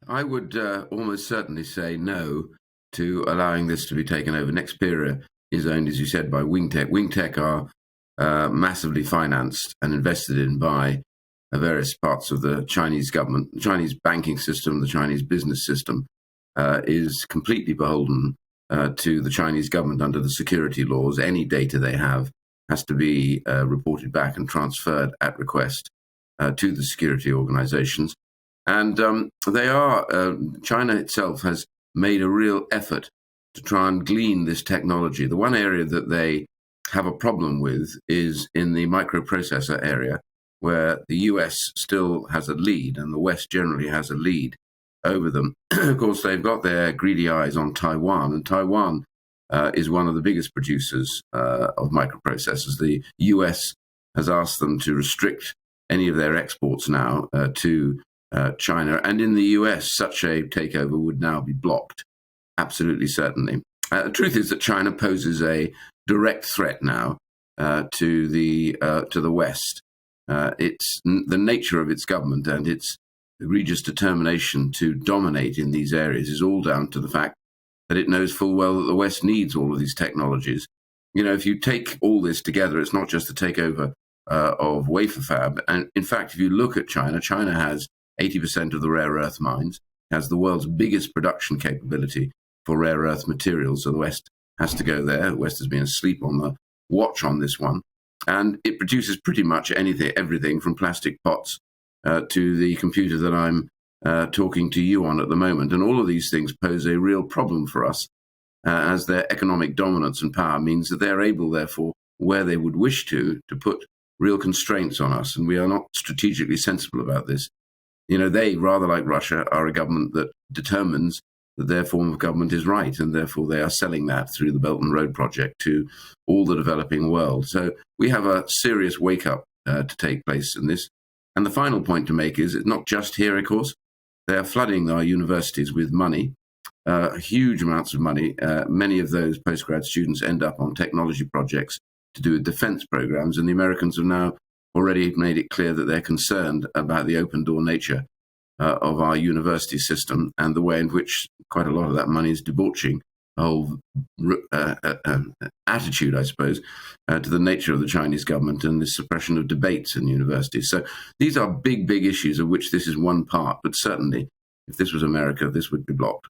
I would almost certainly say no to allowing this to be taken over. Nexperia is owned, as you said, by Wingtech. Wingtech are massively financed and invested in by various parts of the Chinese government. The Chinese banking system, the Chinese business system is completely beholden to the Chinese government under the security laws. Any data they have has to be reported back and transferred at request to the security organizations. And China itself has made a real effort to try and glean this technology. The one area that they have a problem with is in the microprocessor area, where the US still has a lead and the West generally has a lead over them. Of course, they've got their greedy eyes on Taiwan, and Taiwan is one of the biggest producers of microprocessors. The US has asked them to restrict any of their exports now to China. And in the US, such a takeover would now be blocked, absolutely certainly. The truth is that China poses a direct threat now to the West. It's the nature of its government and its egregious determination to dominate in these areas is all down to the fact that it knows full well that the West needs all of these technologies. You know, if you take all this together, it's not just a takeover of wafer fab. And in fact, if you look at China, China has 80% of the rare earth mines, has the world's biggest production capability for rare earth materials. So the West has to go there. The West has been asleep on the watch on this one. And it produces pretty much everything from plastic pots to the computer that I'm talking to you on at the moment. And all of these things pose a real problem for us as their economic dominance and power means that they're able, therefore, where they would wish to put real constraints on us. And we are not strategically sensible about this. You know, they, rather like Russia, are a government that determines that their form of government is right, and therefore they are selling that through the Belt and Road Project to all the developing world. So we have a serious wake-up to take place in this. And the final point to make is it's not just here, of course. They are flooding our universities with money, huge amounts of money. Many of those postgrad students end up on technology projects to do with defense programs, and the Americans have now already made it clear that they're concerned about the open door nature of our university system and the way in which quite a lot of that money is debauching the whole attitude, I suppose, to the nature of the Chinese government and the suppression of debates in universities. So these are big, big issues of which this is one part, but certainly if this was America, this would be blocked.